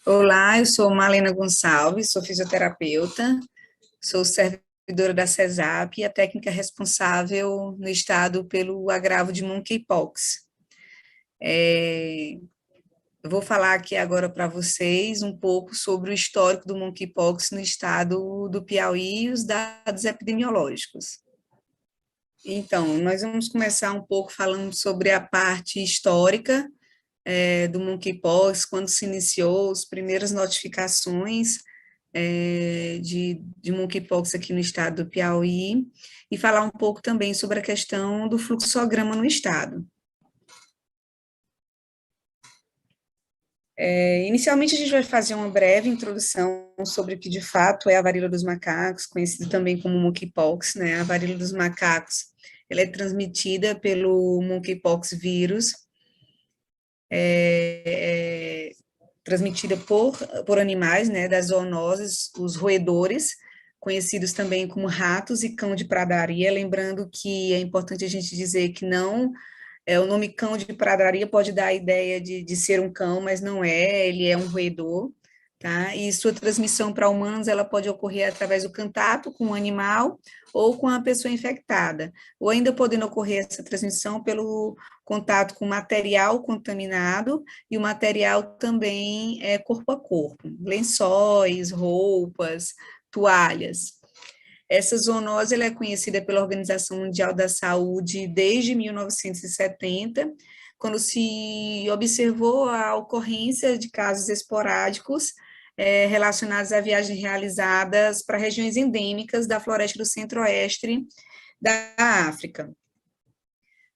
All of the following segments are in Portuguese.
Olá, eu sou Malena Gonçalves, sou fisioterapeuta, sou servidora da CESAP e a técnica responsável no estado pelo agravo de monkeypox. Eu vou falar aqui agora para vocês um pouco sobre o histórico do monkeypox no estado do Piauí e os dados epidemiológicos. Então, nós vamos começar um pouco falando sobre a parte histórica do monkeypox, quando se iniciou, as primeiras notificações de monkeypox aqui no estado do Piauí, e falar um pouco também sobre a questão do fluxograma no estado. Inicialmente, a gente vai fazer uma breve introdução sobre o que de fato é a varíola dos macacos, conhecido também como monkeypox, né? A varíola dos macacos, ela é transmitida pelo monkeypox vírus, transmitida por animais, né, das zoonoses, os roedores, conhecidos também como ratos e cão de pradaria, lembrando que é importante a gente dizer que não, o nome cão de pradaria pode dar a ideia de ser um cão, mas não é, ele é um roedor, tá? E sua transmissão para humanos, ela pode ocorrer através do contato com o animal ou com a pessoa infectada, ou ainda podendo ocorrer essa transmissão pelo contato com material contaminado, e o material também é corpo a corpo, lençóis, roupas, toalhas. Essa zoonose ela é conhecida pela Organização Mundial da Saúde desde 1970, quando se observou a ocorrência de casos esporádicos relacionados a viagens realizadas para regiões endêmicas da floresta do centro-oeste da África.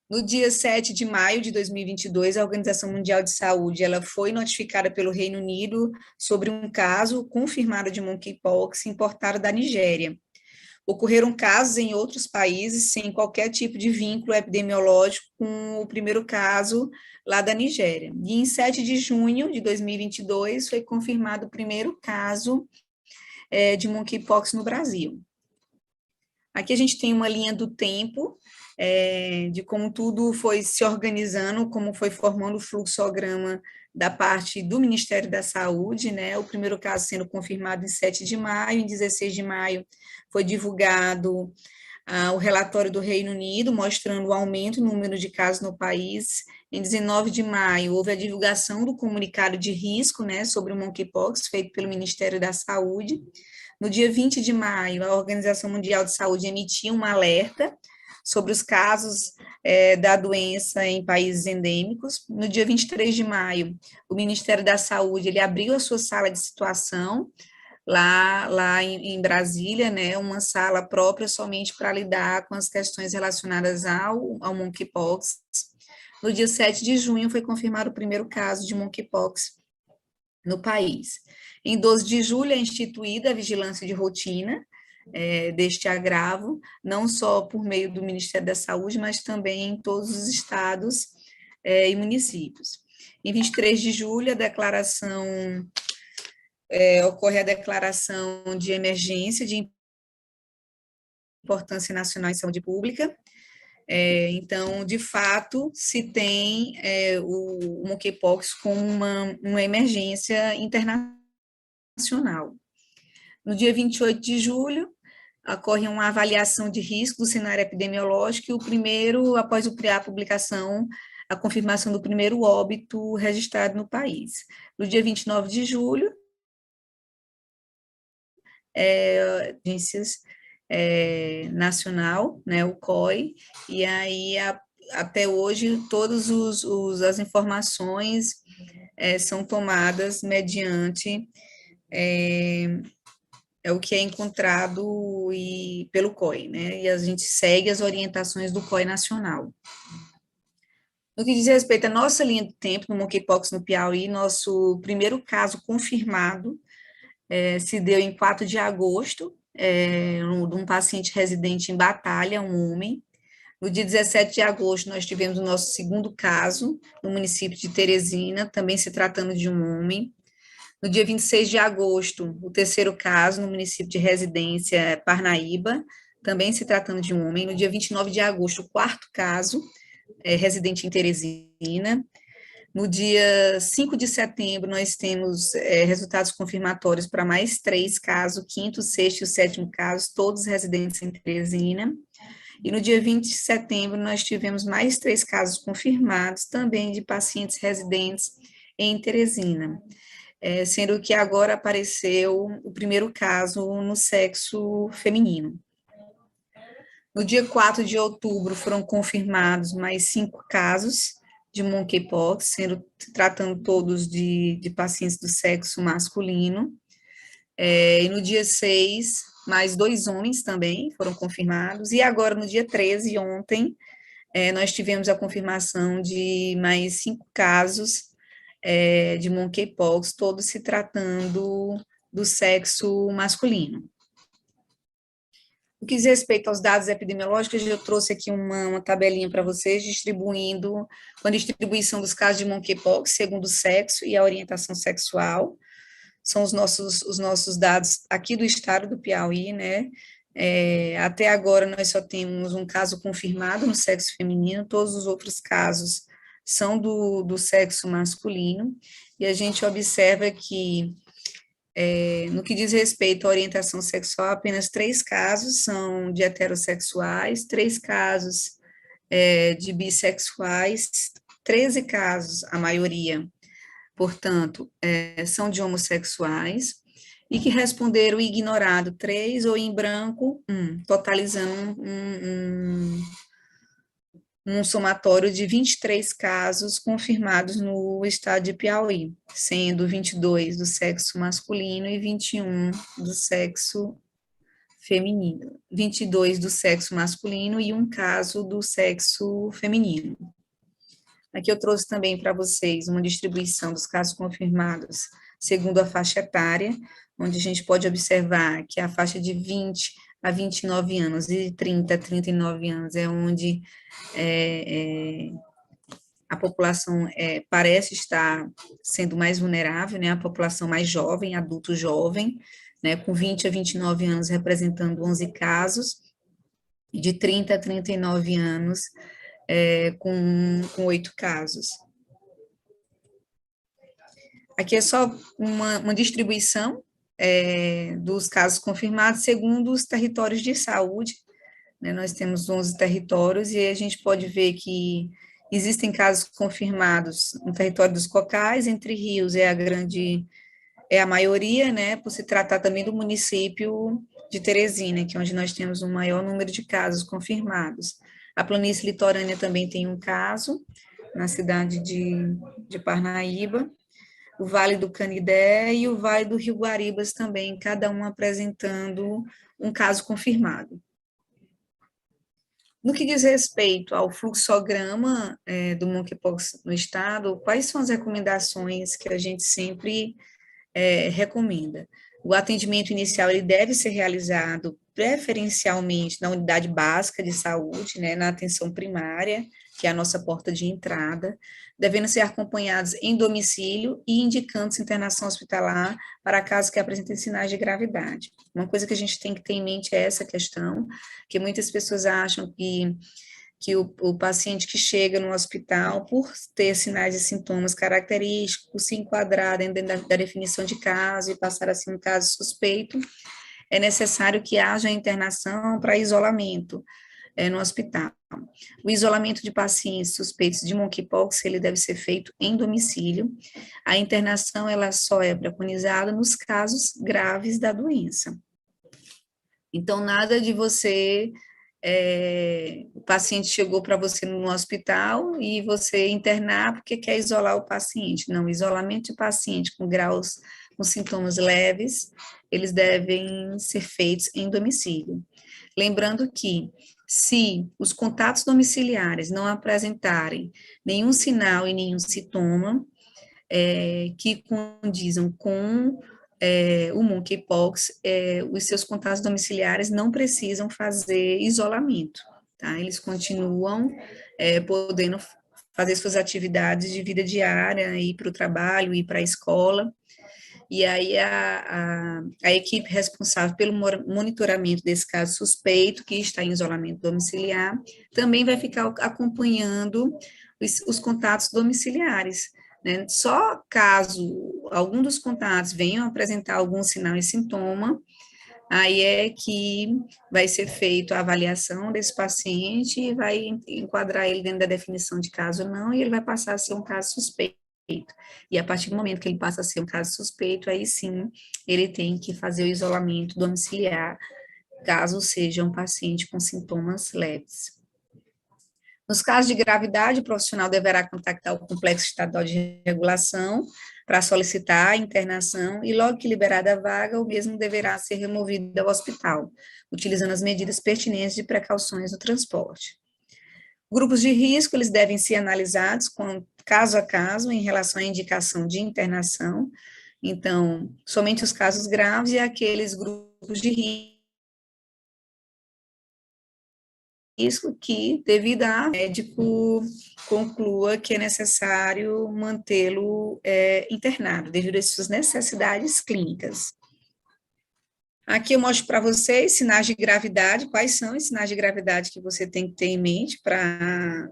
No dia 7 de maio de 2022, a Organização Mundial de Saúde ela foi notificada pelo Reino Unido sobre um caso confirmado de monkeypox importado da Nigéria. Ocorreram casos em outros países sem qualquer tipo de vínculo epidemiológico com o primeiro caso lá da Nigéria. E em 7 de junho de 2022 foi confirmado o primeiro caso de monkeypox no Brasil. Aqui a gente tem uma linha do tempo de como tudo foi se organizando, como foi formando o fluxograma da parte do Ministério da Saúde, né? O primeiro caso sendo confirmado em 7 de maio, em 16 de maio foi divulgado o relatório do Reino Unido, mostrando o aumento no número de casos no país. Em 19 de maio, houve a divulgação do comunicado de risco, né, sobre o monkeypox, feito pelo Ministério da Saúde. No dia 20 de maio, a Organização Mundial de Saúde emitiu um alerta sobre os casos da doença em países endêmicos. No dia 23 de maio, o Ministério da Saúde ele abriu a sua sala de situação lá em Brasília, né, uma sala própria somente para lidar com as questões relacionadas ao monkeypox. No dia 7 de junho foi confirmado o primeiro caso de monkeypox no país. Em 12 de julho é instituída a vigilância de rotina deste agravo, não só por meio do Ministério da Saúde, mas também em todos os estados e municípios. Em 23 de julho, ocorre a declaração de emergência de importância nacional em saúde pública. Então, de fato, se tem o monkeypox como uma emergência internacional. No dia 28 de julho, ocorre uma avaliação de risco do cenário epidemiológico, e o primeiro, após a publicação, a confirmação do primeiro óbito registrado no país. No dia 29 de julho, agências nacional, né, o COI, e aí até hoje todas as informações são tomadas mediante o que é encontrado pelo COI, né, e a gente segue as orientações do COI nacional. No que diz respeito à nossa linha do tempo, no monkeypox no Piauí, nosso primeiro caso confirmado se deu em 4 de agosto, de um paciente residente em Batalha, um homem. No dia 17 de agosto, nós tivemos o nosso segundo caso, no município de Teresina, também se tratando de um homem. No dia 26 de agosto, o terceiro caso, no município de residência Parnaíba, também se tratando de um homem. No dia 29 de agosto, o quarto caso, residente em Teresina. No dia 5 de setembro, nós temos resultados confirmatórios para mais 3 casos, quinto, sexto e o sétimo caso, todos residentes em Teresina. E no dia 20 de setembro, nós tivemos mais 3 casos confirmados, também de pacientes residentes em Teresina, sendo que agora apareceu o primeiro caso no sexo feminino. No dia 4 de outubro, foram confirmados mais 5 casos de monkeypox, tratando todos de pacientes do sexo masculino. E no dia 6, mais 2 homens também foram confirmados. E agora, no dia 13, ontem, nós tivemos a confirmação de mais 5 casos de monkeypox, todos se tratando do sexo masculino. No que diz respeito aos dados epidemiológicos, eu trouxe aqui uma tabelinha para vocês, distribuindo, com a distribuição dos casos de monkeypox, segundo o sexo e a orientação sexual. São os nossos dados aqui do estado do Piauí, né? Até agora, nós só temos um caso confirmado no sexo feminino, todos os outros casos são do sexo masculino, e a gente observa que no que diz respeito à orientação sexual, apenas 3 casos são de heterossexuais, 3 casos de bissexuais, 13 casos, a maioria, portanto, são de homossexuais, e que responderam ignorado 3 ou em branco 1, totalizando um somatório de 23 casos confirmados no estado de Piauí, sendo 22 do sexo masculino e 21 do sexo feminino. 22 do sexo masculino e um caso do sexo feminino. Aqui eu trouxe também para vocês uma distribuição dos casos confirmados segundo a faixa etária, onde a gente pode observar que a faixa de 20 a 29 anos e de 30 a 39 anos é onde a população parece estar sendo mais vulnerável, né, a população mais jovem, adulto jovem, né, com 20 a 29 anos representando 11 casos, e de 30 a 39 anos com 8 casos. Aqui é só uma distribuição dos casos confirmados segundo os territórios de saúde, né, nós temos 11 territórios, e aí a gente pode ver que existem casos confirmados no território dos Cocais, Entre Rios é a maioria, né, por se tratar também do município de Teresina, que é onde nós temos o maior número de casos confirmados. A planície litorânea também tem um caso, na cidade de Parnaíba, o Vale do Canidé e o Vale do Rio Guaribas também, cada um apresentando um caso confirmado. No que diz respeito ao fluxograma do monkeypox no estado, quais são as recomendações que a gente sempre recomenda? O atendimento inicial ele deve ser realizado preferencialmente na unidade básica de saúde, né, na atenção primária, que é a nossa porta de entrada, devendo ser acompanhados em domicílio e indicando-se internação hospitalar para casos que apresentem sinais de gravidade. Uma coisa que a gente tem que ter em mente é essa questão, que muitas pessoas acham que o paciente que chega no hospital, por ter sinais e sintomas característicos, se enquadrar dentro da definição de caso e passar a ser um caso suspeito, é necessário que haja internação para isolamento no hospital. O isolamento de pacientes suspeitos de monkeypox, ele deve ser feito em domicílio. A internação, ela só é preconizada nos casos graves da doença. Então, nada de você, o paciente chegou para você no hospital e você internar porque quer isolar o paciente. Não, isolamento de paciente com sintomas leves, eles devem ser feitos em domicílio. Lembrando que, se os contatos domiciliares não apresentarem nenhum sinal e nenhum sintoma que condizam com o monkeypox, os seus contatos domiciliares não precisam fazer isolamento, tá? Eles continuam podendo fazer suas atividades de vida diária, ir para o trabalho, ir para a escola, e aí a equipe responsável pelo monitoramento desse caso suspeito, que está em isolamento domiciliar, também vai ficar acompanhando os contatos domiciliares, né? Só caso algum dos contatos venham apresentar algum sinal e sintoma, aí é que vai ser feita a avaliação desse paciente e vai enquadrar ele dentro da definição de caso ou não, e ele vai passar a ser um caso suspeito. E a partir do momento que ele passa a ser um caso suspeito, aí sim ele tem que fazer o isolamento domiciliar, caso seja um paciente com sintomas leves. Nos casos de gravidade, o profissional deverá contactar o Complexo Estadual de Regulação para solicitar a internação e, logo que liberada a vaga, o mesmo deverá ser removido ao hospital, utilizando as medidas pertinentes de precauções no transporte. Grupos de risco, eles devem ser analisados caso a caso em relação à indicação de internação. Então, somente os casos graves e aqueles grupos de risco que, devido a médico conclua que é necessário mantê-lo internado, devido às suas necessidades clínicas. Aqui eu mostro para vocês sinais de gravidade, quais são os sinais de gravidade que você tem que ter em mente para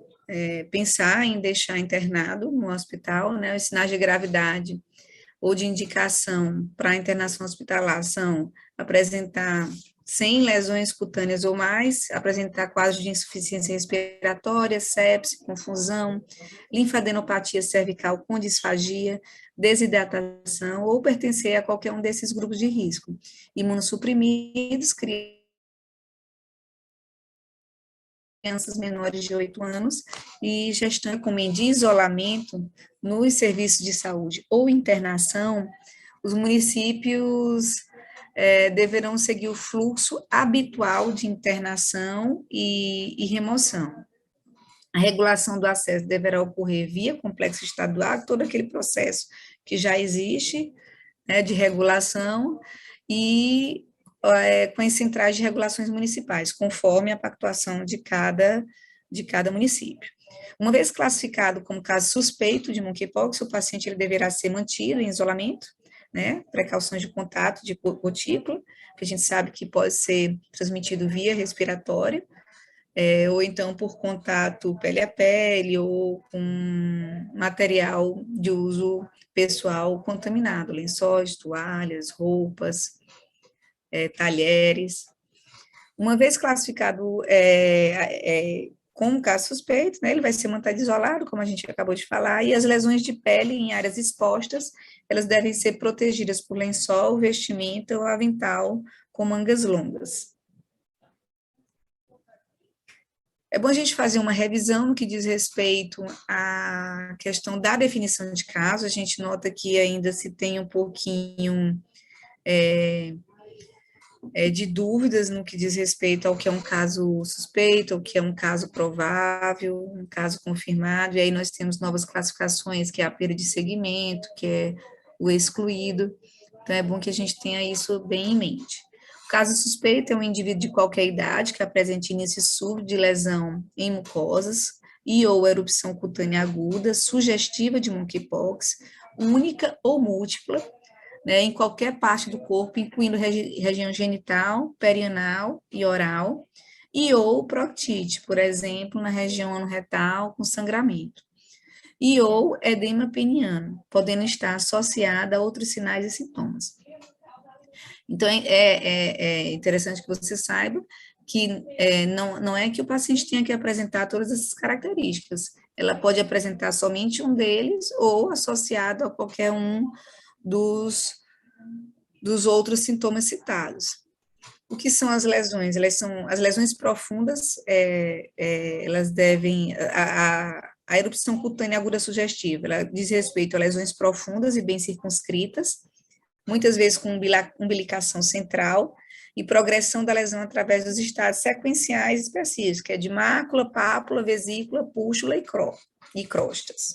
pensar em deixar internado no hospital, né? Os sinais de gravidade ou de indicação para internação hospitalar são apresentar sem lesões cutâneas ou mais, apresentar quadros de insuficiência respiratória, sepse, confusão, linfadenopatia cervical com disfagia, desidratação ou pertencer a qualquer um desses grupos de risco. Imunossuprimidos, crianças menores de 8 anos e gestantes com meio de isolamento nos serviços de saúde ou internação, os municípios deverão seguir o fluxo habitual de internação e remoção. A regulação do acesso deverá ocorrer via complexo estadual, todo aquele processo que já existe, né, de regulação, e com as centrais de regulações municipais, conforme a pactuação de cada município. Uma vez classificado como caso suspeito de monkeypox, o paciente ele deverá ser mantido em isolamento, né, precauções de contato de gotícula, que a gente sabe que pode ser transmitido via respiratória, ou então por contato pele a pele, ou com material de uso pessoal contaminado, lençóis, toalhas, roupas, talheres. Uma vez classificado como caso suspeito, né, ele vai ser mantido isolado, como a gente acabou de falar, e as lesões de pele em áreas expostas, elas devem ser protegidas por lençol, vestimenta ou avental com mangas longas. É bom a gente fazer uma revisão no que diz respeito à questão da definição de caso. A gente nota que ainda se tem um pouquinho de dúvidas no que diz respeito ao que é um caso suspeito, ao que é um caso provável, um caso confirmado, e aí nós temos novas classificações, que é a perda de segmento, que é o excluído. Então, é bom que a gente tenha isso bem em mente. O caso suspeito é um indivíduo de qualquer idade que apresente início súbito de lesão em mucosas e ou erupção cutânea aguda, sugestiva de monkeypox, única ou múltipla, né, em qualquer parte do corpo, incluindo região genital, perianal e oral, e ou proctite, por exemplo, na região anorretal com sangramento, e ou edema peniano, podendo estar associada a outros sinais e sintomas. Então, é interessante que você saiba que não é que o paciente tenha que apresentar todas essas características, ela pode apresentar somente um deles ou associado a qualquer um dos outros sintomas citados. O que são as lesões? Elas são as lesões profundas, elas devem, a erupção cutânea aguda sugestiva, ela diz respeito a lesões profundas e bem circunscritas, muitas vezes com umbilicação central, e progressão da lesão através dos estados sequenciais específicos, que é de mácula, pápula, vesícula, pústula e crostas.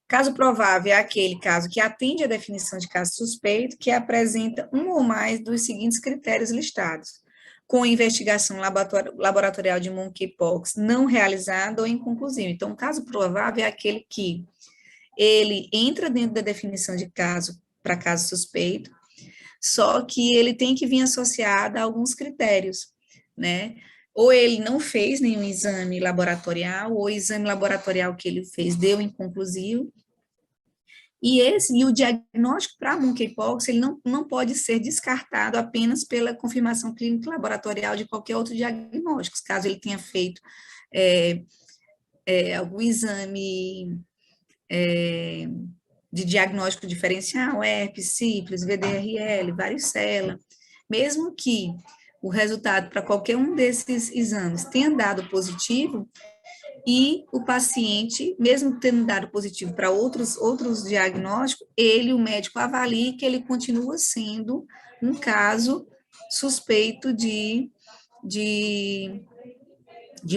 Caso provável é aquele caso que atende à definição de caso suspeito, que apresenta um ou mais dos seguintes critérios listados: com investigação laboratorial de monkeypox não realizada ou inconclusiva. Então, caso provável é aquele que ele entra dentro da definição de caso para caso suspeito, só que ele tem que vir associado a alguns critérios, né? ou ele não fez nenhum exame laboratorial, ou o exame laboratorial que ele fez deu inconclusivo, e o diagnóstico para monkeypox, ele não pode ser descartado apenas pela confirmação clínica laboratorial de qualquer outro diagnóstico, caso ele tenha feito é, algum exame de diagnóstico diferencial, herpes, sífilis, VDRL, varicela, mesmo que o resultado para qualquer um desses exames tenha dado positivo, e o paciente, mesmo tendo dado positivo para outros diagnósticos, o médico avalia que ele continua sendo um caso suspeito de, de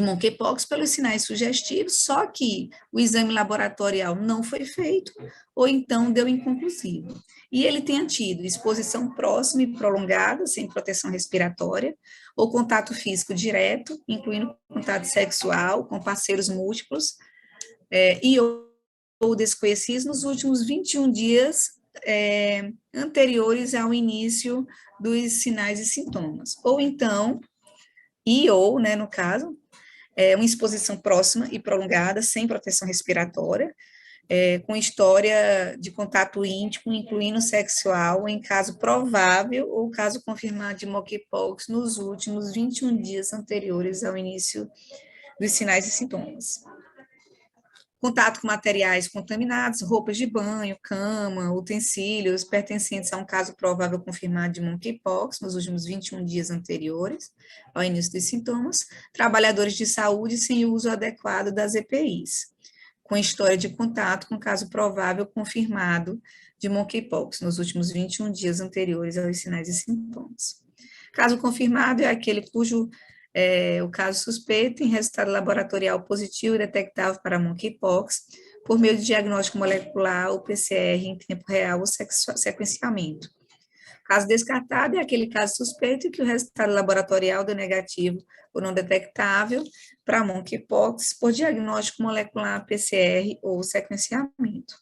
monkeypox pelos sinais sugestivos, só que o exame laboratorial não foi feito, ou então deu inconclusivo. E ele tenha tido exposição próxima e prolongada, sem proteção respiratória, ou contato físico direto, incluindo contato sexual com parceiros múltiplos, ou desconhecidos nos últimos 21 dias anteriores ao início dos sinais e sintomas. Ou então, né, no caso, uma exposição próxima e prolongada, sem proteção respiratória, com história de contato íntimo, incluindo sexual, em caso provável ou caso confirmado de monkeypox nos últimos 21 dias anteriores ao início dos sinais e sintomas. Contato com materiais contaminados, roupas de banho, cama, utensílios pertencentes a um caso provável confirmado de monkeypox nos últimos 21 dias anteriores ao início dos sintomas, trabalhadores de saúde sem uso adequado das EPIs, com história de contato com caso provável confirmado de monkeypox nos últimos 21 dias anteriores aos sinais e sintomas. Caso confirmado é aquele cujo o caso suspeito tem resultado laboratorial positivo e detectável para monkeypox por meio de diagnóstico molecular ou PCR em tempo real ou sequenciamento. Caso descartado é aquele caso suspeito em que o resultado laboratorial deu negativo ou não detectável para monkeypox por diagnóstico molecular, PCR ou sequenciamento.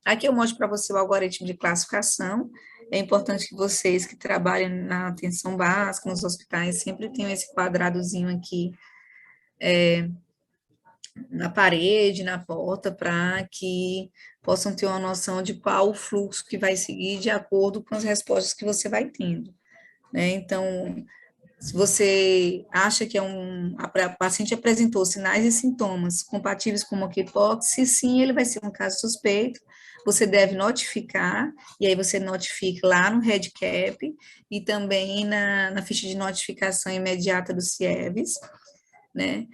Aqui eu mostro para você o algoritmo de classificação. É importante que vocês que trabalham na atenção básica, nos hospitais, sempre tenham esse quadradozinho aqui na parede, na porta, para que possam ter uma noção de qual o fluxo que vai seguir de acordo com as respostas que você vai tendo, né? Então, se você acha que a paciente apresentou sinais e sintomas compatíveis com monkeypox, se sim, ele vai ser um caso suspeito, você deve notificar, e aí você notifica lá no REDCap e também na ficha de notificação imediata do CIEVES, né?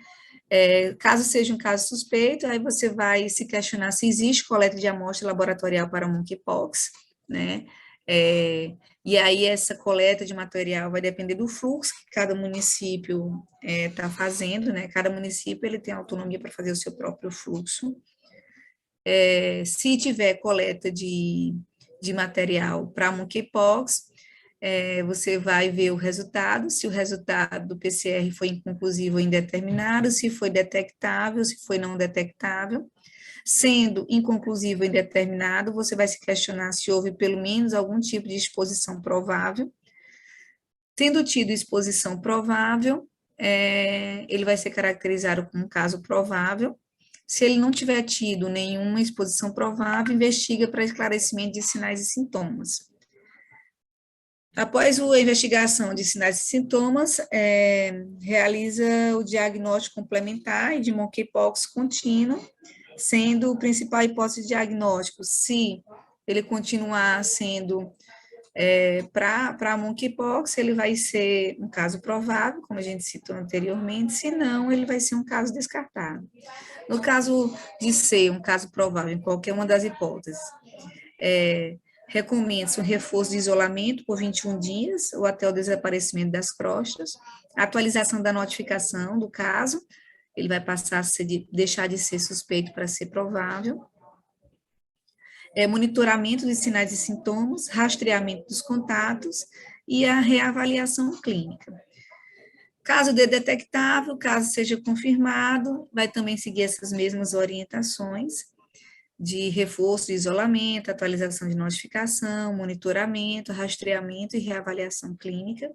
Caso seja um caso suspeito, aí você vai se questionar se existe coleta de amostra laboratorial para monkeypox, né? E aí essa coleta de material vai depender do fluxo que cada município está fazendo, né? Cada município ele tem autonomia para fazer o seu próprio fluxo. Se tiver coleta de material para monkeypox, você vai ver o resultado, se o resultado do PCR foi inconclusivo ou indeterminado, se foi detectável, se foi não detectável. Sendo inconclusivo ou indeterminado, você vai se questionar se houve pelo menos algum tipo de exposição provável. Tendo tido exposição provável, ele vai ser caracterizado como caso provável. Se ele não tiver tido nenhuma exposição provável, investiga para esclarecimento de sinais e sintomas. Após a investigação de sinais e sintomas, realiza o diagnóstico complementar de monkeypox contínuo, sendo o principal hipótese de diagnóstico, se ele continuar sendo para monkeypox, ele vai ser um caso provável, como a gente citou anteriormente, se não, ele vai ser um caso descartado. No caso de ser um caso provável em qualquer uma das hipóteses, recomenda-se um reforço de isolamento por 21 dias ou até o desaparecimento das crostas, atualização da notificação do caso, ele vai passar a deixar de ser suspeito para ser provável, monitoramento de sinais e sintomas, rastreamento dos contatos e a reavaliação clínica. Caso de detectável, caso seja confirmado, vai também seguir essas mesmas orientações de reforço de isolamento, atualização de notificação, monitoramento, rastreamento e reavaliação clínica.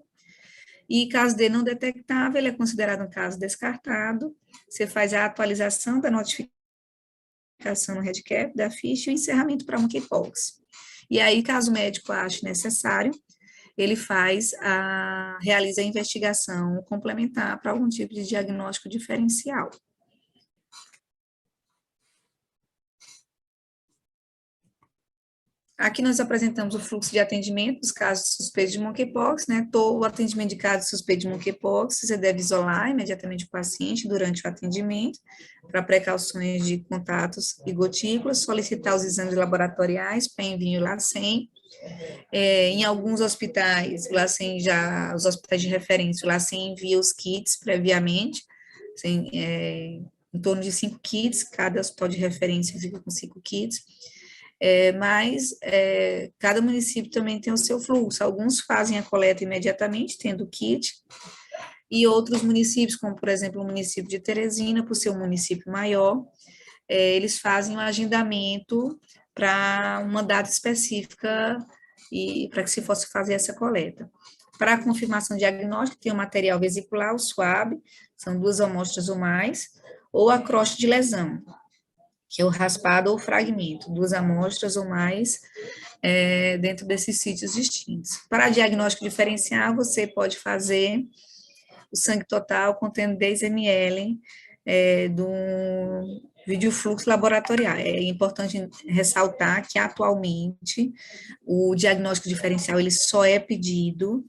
E caso de não detectável, ele é considerado um caso descartado. Você faz a atualização da notificação no REDCap, da ficha e o encerramento para monkeypox. E aí, caso o médico ache necessário, ele realiza a investigação complementar para algum tipo de diagnóstico diferencial. Aqui nós apresentamos o fluxo de atendimento dos casos suspeitos de monkeypox, né? Todo o atendimento de casos suspeitos de monkeypox, você deve isolar imediatamente o paciente durante o atendimento, para precauções de contatos e gotículas, solicitar os exames laboratoriais para envio LACEN. Em alguns hospitais, os hospitais de referência, o LACEN envia os kits previamente, assim, em torno de 5 kits, cada hospital de referência fica com 5 kits, mas cada município também tem o seu fluxo. Alguns fazem a coleta imediatamente, tendo o kit, e outros municípios, como por exemplo o município de Teresina, por ser um município maior, eles fazem um agendamento para uma data específica e para que se fosse fazer essa coleta. Para a confirmação diagnóstica, tem o material vesicular, o SWAB, são 2 amostras ou mais, ou a crosta de lesão, que é o raspado ou fragmento, 2 amostras ou mais dentro desses sítios distintos. Para diagnóstico diferencial, você pode fazer o sangue total contendo 10 ml do videofluxo laboratorial. É importante ressaltar que, atualmente, o diagnóstico diferencial ele só é pedido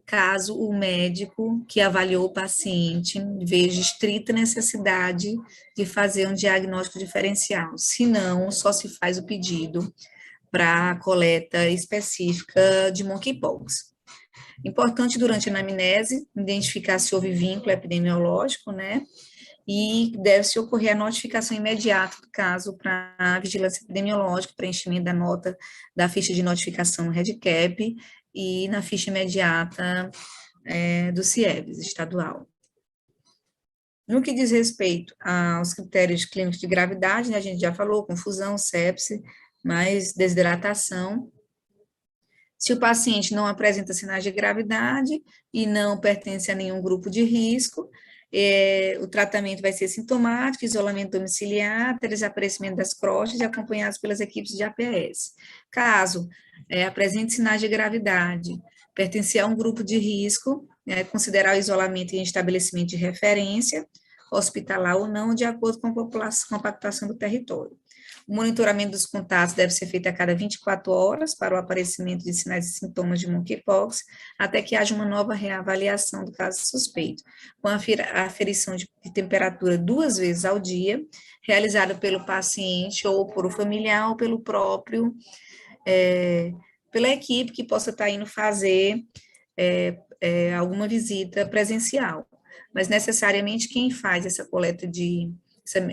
caso o médico que avaliou o paciente veja estrita necessidade de fazer um diagnóstico diferencial. Se não, só se faz o pedido para a coleta específica de monkeypox. Importante, durante a anamnese, identificar se houve vínculo epidemiológico, né? E deve-se ocorrer a notificação imediata do caso para a vigilância epidemiológica, preenchimento da nota da ficha de notificação no REDCap e na ficha imediata do CIEVES estadual. No que diz respeito aos critérios clínicos de gravidade, né, a gente já falou, confusão, sepse, mais desidratação. Se o paciente não apresenta sinais de gravidade e não pertence a nenhum grupo de risco, o tratamento vai ser sintomático, isolamento domiciliar, desaparecimento das crostas e acompanhados pelas equipes de APS. Caso apresente sinais de gravidade, pertencer a um grupo de risco, considerar o isolamento em estabelecimento de referência, hospitalar ou não, de acordo com a compactação do território. O monitoramento dos contatos deve ser feito a cada 24 horas para o aparecimento de sinais e sintomas de monkeypox, até que haja uma nova reavaliação do caso suspeito, com a aferição de temperatura 2 vezes ao dia, realizada pelo paciente ou por o familiar ou pelo próprio, pela equipe que possa estar indo fazer alguma visita presencial. Mas necessariamente quem faz essa coleta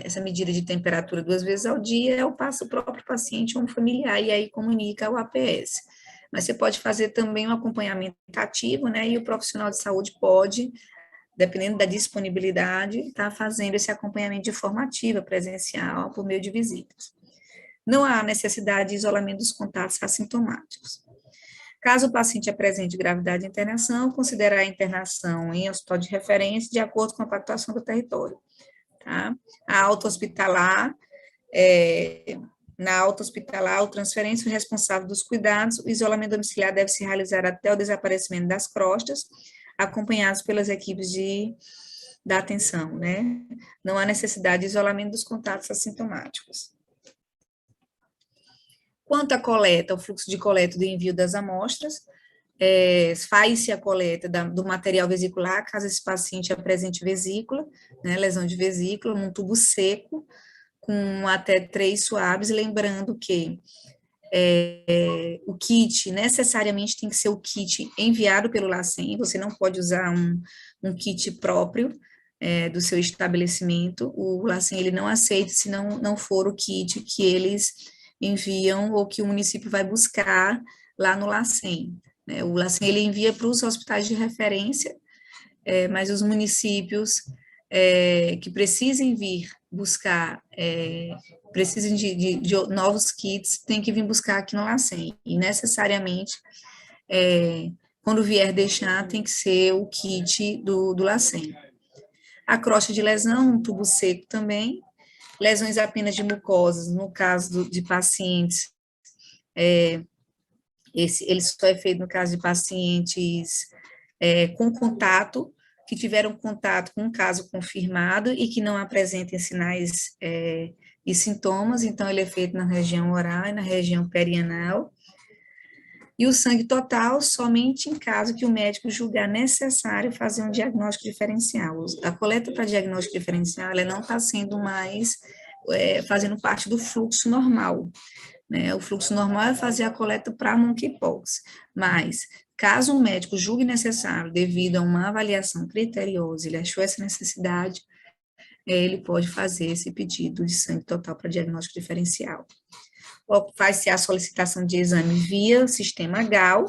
essa medida de temperatura 2 vezes ao dia é o próprio paciente ou um familiar, e aí comunica ao APS. Mas você pode fazer também um acompanhamento ativo, né, e o profissional de saúde pode, dependendo da disponibilidade, estar fazendo esse acompanhamento de forma ativa, presencial, por meio de visitas. Não há necessidade de isolamento dos contatos assintomáticos. Caso o paciente apresente gravidade de internação, considerar a internação em hospital de referência de acordo com a pactuação do território. Tá? A alta hospitalar, na alta hospitalar, o transferência o responsável dos cuidados, o isolamento domiciliar deve se realizar até o desaparecimento das crostas, acompanhados pelas equipes da atenção, né? Não há necessidade de isolamento dos contatos assintomáticos. Quanto à coleta, o fluxo de coleta do envio das amostras, faz-se a coleta do material vesicular, caso esse paciente apresente vesícula, né, lesão de vesícula, num tubo seco, com até 3 swabs, lembrando que o kit necessariamente tem que ser o kit enviado pelo LACEN, você não pode usar um kit próprio do seu estabelecimento, o LACEN ele não aceita se não for o kit que eles enviam ou que o município vai buscar lá no LACEN. O LACEN ele envia para os hospitais de referência, mas os municípios que precisem vir buscar, precisem de novos kits, têm que vir buscar aqui no LACEN, e necessariamente Quando vier deixar, tem que ser o kit do LACEN. A crosta de lesão, um tubo seco também, lesões apenas de mucosas, no caso de pacientes, ele só é feito no caso de pacientes com contato, que tiveram contato com um caso confirmado e que não apresentem sinais e sintomas, então ele é feito na região oral e na região perianal. E o sangue total somente em caso que o médico julgar necessário fazer um diagnóstico diferencial. A coleta para diagnóstico diferencial, ela não está sendo mais fazendo parte do fluxo normal, né? O fluxo normal é fazer a coleta para monkeypox, mas caso o médico julgue necessário, devido a uma avaliação criteriosa, ele achou essa necessidade, ele pode fazer esse pedido de sangue total para diagnóstico diferencial. Faz-se a solicitação de exame via sistema GAL,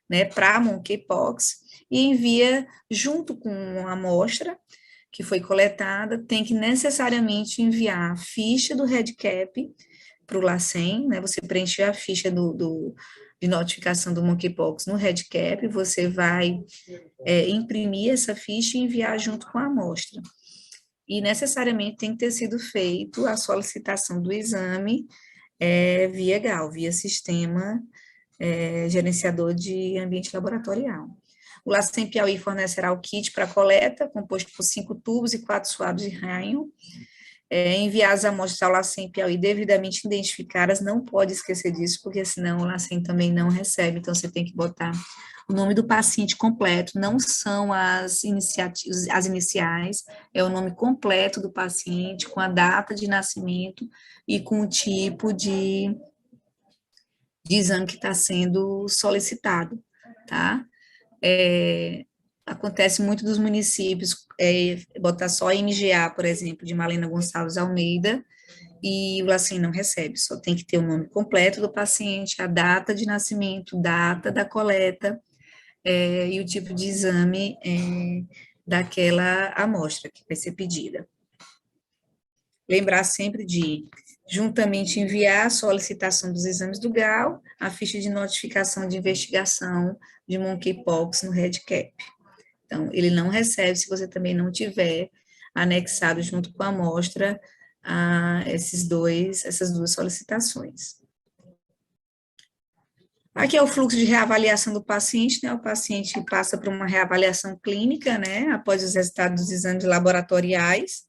né, para monkeypox, e envia junto com a amostra que foi coletada, tem que necessariamente enviar a ficha do REDCap para o LACEN, né, você preenche a ficha de notificação do monkeypox no REDCap, você vai imprimir essa ficha e enviar junto com a amostra. E necessariamente tem que ter sido feito a solicitação do exame via GAL, via sistema gerenciador de ambiente laboratorial. O LACEN Piauí fornecerá o kit para coleta, composto por 5 tubos e 4 swabs de raio. Enviar as amostras ao LACEN Piauí devidamente identificadas, não pode esquecer disso, porque senão o LACEN também não recebe, então você tem que botar o nome do paciente completo, não são as iniciais, é o nome completo do paciente, com a data de nascimento e com o tipo de exame que está sendo solicitado, tá? Acontece muito dos municípios botar só MGA, por exemplo, de Malena Gonçalves Almeida, e o LACEN não recebe, só tem que ter o nome completo do paciente, a data de nascimento, data da coleta, e o tipo de exame daquela amostra que vai ser pedida. Lembrar sempre de, juntamente, enviar a solicitação dos exames do GAL, a ficha de notificação de investigação de monkeypox no REDCap. Então, ele não recebe se você também não tiver anexado junto com a amostra essas duas solicitações. Aqui é o fluxo de reavaliação do paciente, né? O paciente passa por uma reavaliação clínica, né? Após os resultados dos exames laboratoriais.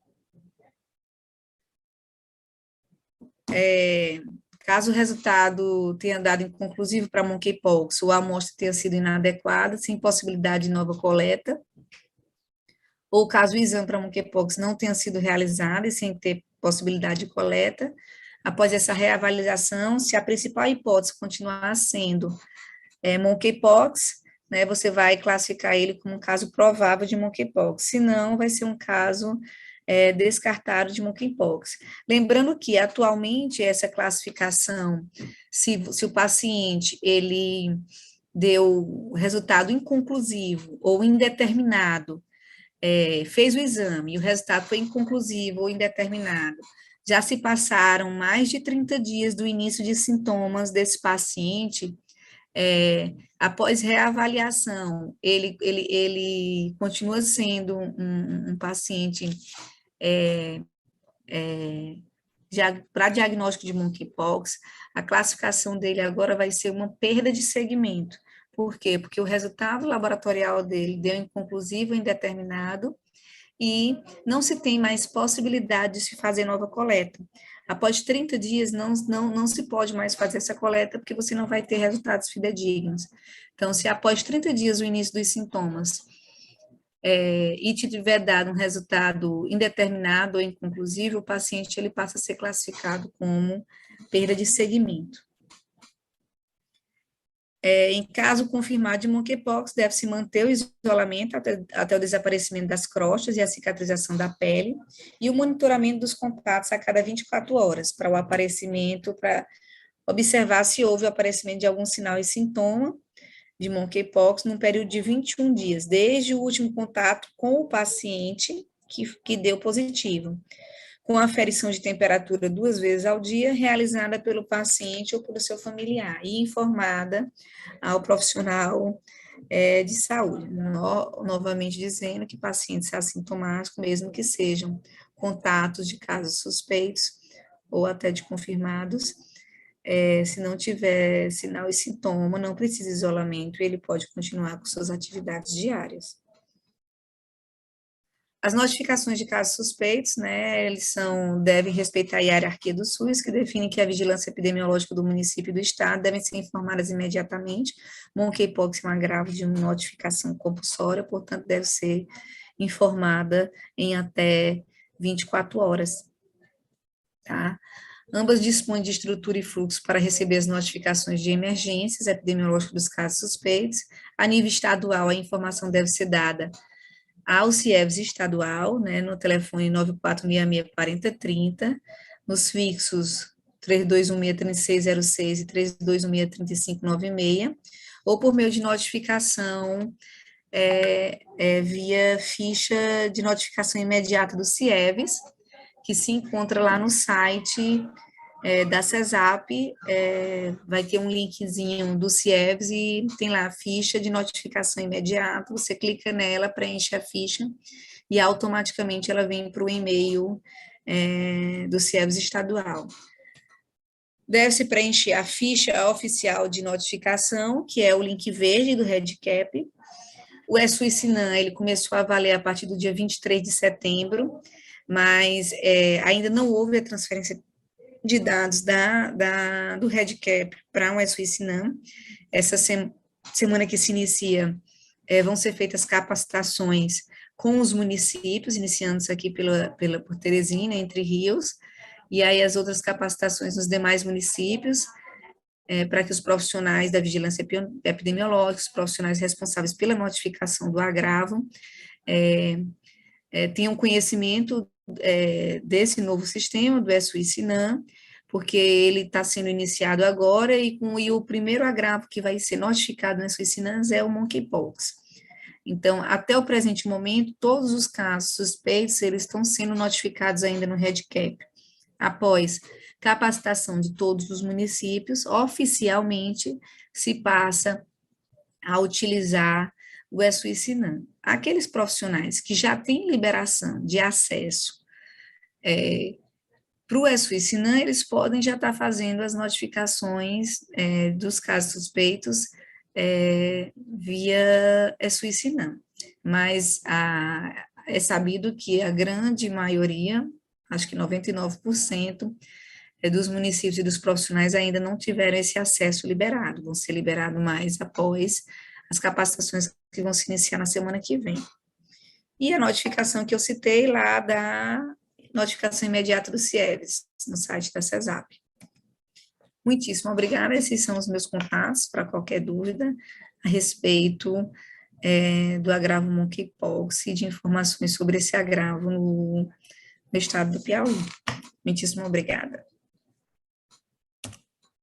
Caso o resultado tenha dado inconclusivo para monkeypox, ou a amostra tenha sido inadequada, sem possibilidade de nova coleta, ou caso o exame para monkeypox não tenha sido realizado e sem ter possibilidade de coleta, após essa reavaliação, se a principal hipótese continuar sendo monkeypox, né, você vai classificar ele como um caso provável de monkeypox, se não, vai ser um caso descartado de monkeypox. Lembrando que, atualmente, essa classificação, se o paciente, ele deu resultado inconclusivo ou indeterminado, fez o exame e o resultado foi inconclusivo ou indeterminado, já se passaram mais de 30 dias do início de sintomas desse paciente, após reavaliação, ele continua sendo um paciente para diagnóstico de monkeypox, a classificação dele agora vai ser uma perda de segmento. Por quê? Porque o resultado laboratorial dele deu inconclusivo, indeterminado, e não se tem mais possibilidade de se fazer nova coleta. Após 30 dias, não se pode mais fazer essa coleta, porque você não vai ter resultados fidedignos. Então, se após 30 dias o início dos sintomas e te tiver dado um resultado indeterminado ou inconclusivo, o paciente ele passa a ser classificado como perda de segmento. Em caso confirmado de monkeypox, deve-se manter o isolamento até o desaparecimento das crostas e a cicatrização da pele, e o monitoramento dos contatos a cada 24 horas, para o aparecimento, para observar se houve o aparecimento de algum sinal e sintoma de monkeypox num período de 21 dias, desde o último contato com o paciente que deu positivo, com aferição de temperatura 2 vezes ao dia, realizada pelo paciente ou pelo seu familiar, e informada ao profissional de saúde. Novamente dizendo que pacientes assintomáticos, mesmo que sejam contatos de casos suspeitos ou até de confirmados, se não tiver sinal e sintoma, não precisa de isolamento, ele pode continuar com suas atividades diárias. As notificações de casos suspeitos, né, devem respeitar a hierarquia do SUS, que define que a vigilância epidemiológica do município e do estado devem ser informadas imediatamente. Monkeypox é um agravo de uma notificação compulsória, portanto, deve ser informada em até 24 horas, tá? Ambas dispõem de estrutura e fluxo para receber as notificações de emergências epidemiológicas dos casos suspeitos. A nível estadual, a informação deve ser dada ao CIEVS estadual, né, no telefone 9466-4030, nos fixos 3216-3606 e 3216-3596, ou por meio de notificação via ficha de notificação imediata do CIEVS, que se encontra lá no site da CESAP, vai ter um linkzinho do CIEVS e tem lá a ficha de notificação imediata, você clica nela, preenche a ficha e automaticamente ela vem para o e-mail do CIEVS estadual. Deve-se preencher a ficha oficial de notificação, que é o link verde do REDCap. O SUS-SINAM, ele começou a valer a partir do dia 23 de setembro, mas ainda não houve a transferência de dados do REDCap para um SUS-SINAM. Essa semana que se inicia, vão ser feitas capacitações com os municípios, iniciando isso aqui por Teresina, Entre Rios, e aí as outras capacitações nos demais municípios, para que os profissionais da vigilância epidemiológica, os profissionais responsáveis pela notificação do agravo, tenham conhecimento desse novo sistema, do SUS-SINAM, porque ele está sendo iniciado agora, e o primeiro agravo que vai ser notificado no SUS-SINAM é o Monkeypox. Então, até o presente momento, todos os casos suspeitos, eles estão sendo notificados ainda no REDCap. Após capacitação de todos os municípios, oficialmente se passa a utilizar o SUS-SINAM. Aqueles profissionais que já têm liberação de acesso para o SUS-SINAM, eles podem já estar fazendo as notificações dos casos suspeitos via SUS-SINAM. Mas é sabido que a grande maioria, acho que 99%, dos municípios e dos profissionais ainda não tiveram esse acesso liberado, vão ser liberados mais após as capacitações que vão se iniciar na semana que vem. E a notificação que eu citei lá da notificação imediata do CIEVS, no site da CESAP. Muitíssimo obrigada, esses são os meus contatos para qualquer dúvida a respeito do agravo Monkeypox e de informações sobre esse agravo no estado do Piauí. Muitíssimo obrigada.